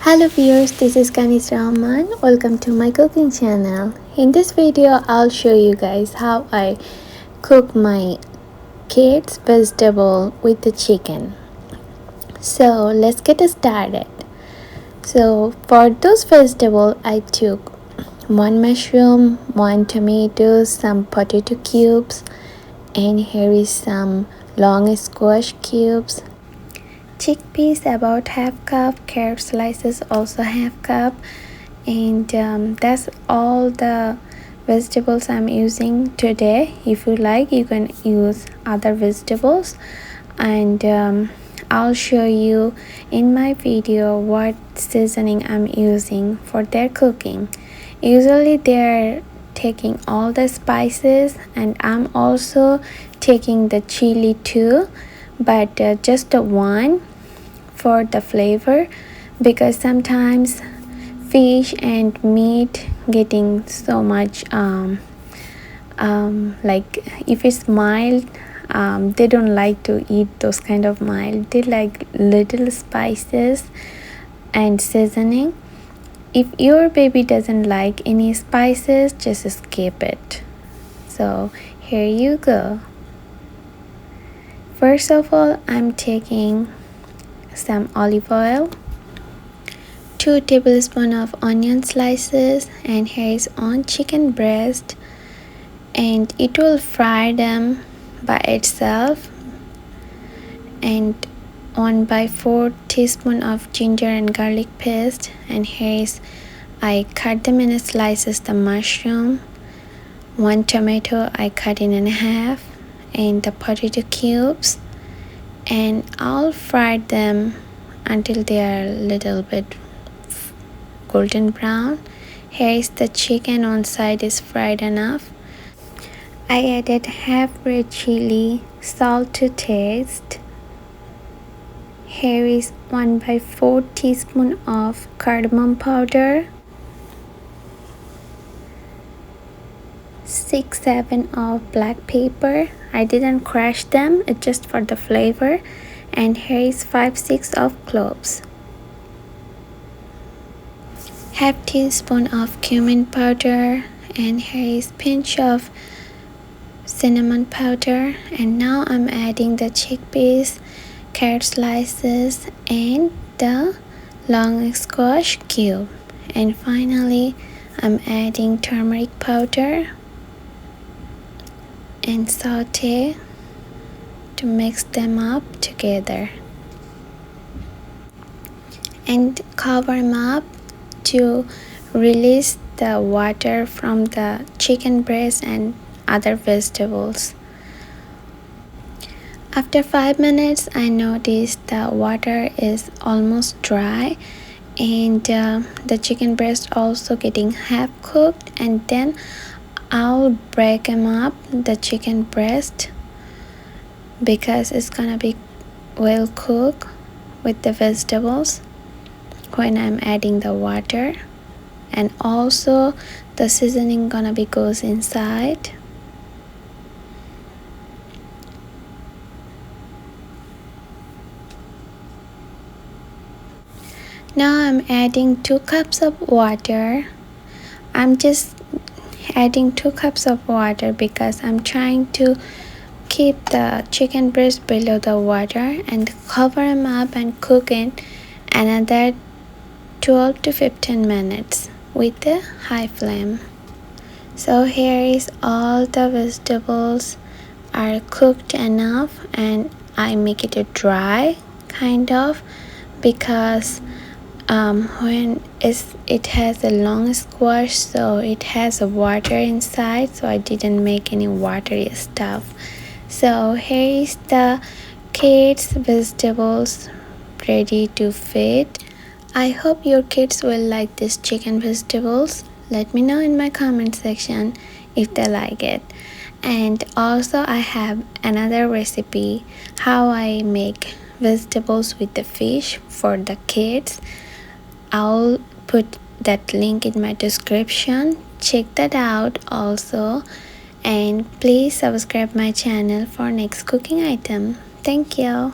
Hello viewers, this is Kanis Rahman. Welcome to my cooking channel. In this video, I'll show you guys how I cook my kids' vegetable with the chicken. So let's get started. So for those vegetables, I took one mushroom, one tomato, some potato cubes, and here is some long squash cubes. Chickpeas about half cup, carrot slices also half cup, and that's all the vegetables I'm using today. If you like, you can use other vegetables, and I'll show you in my video what seasoning I'm using for their cooking. Usually they're taking all the spices, and I'm also taking the chili too, but just one for the flavor, because sometimes fish and meat getting so much like if it's mild, they don't like to eat those kind of mild. They like little spices and seasoning. If your baby doesn't like any spices, just skip it. So here you go. First of all, I'm taking some olive oil, 2 tablespoons of onion slices, and here is on chicken breast, and it will fry them by itself, and 1/4 teaspoon of ginger and garlic paste, and here is I cut them in slices. The mushroom, 1 tomato I cut in half, and the potato cubes, and I'll fry them until they are a little bit golden brown. Here is the chicken, one side is fried enough. I added half red chili, salt to taste. Here is 1/4 teaspoon of cardamom powder, 6-7 of black pepper. I didn't crush them, it's just for the flavor. And here is 5-6 of cloves, half teaspoon of cumin powder, and here is pinch of cinnamon powder. And now I'm adding the chickpeas, carrot slices, and the long squash cube. And finally I'm adding turmeric powder and saute to mix them up together, and cover them up to release the water from the chicken breast and other vegetables. After 5 minutes, I noticed the water is almost dry, and the chicken breast also getting half cooked, and then I'll break them up, the chicken breast, because it's gonna be well cooked with the vegetables when I'm adding the water, and also the seasoning gonna be goes inside. Now I'm adding 2 cups of water. I'm just adding 2 cups of water because I'm trying to keep the chicken breast below the water, and cover them up and cook it another 12 to 15 minutes with the high flame. So here is all the vegetables are cooked enough, and I make it a dry kind of, because when it has a long squash, so it has a water inside, so I didn't make any watery stuff. So here is the kids vegetables ready to feed. I hope your kids will like this chicken vegetables. Let me know in my comment section if they like it. And also I have another recipe how I make vegetables with the fish for the kids. I'll put that link in my description. Check that out also, and please subscribe my channel for next cooking item. Thank you.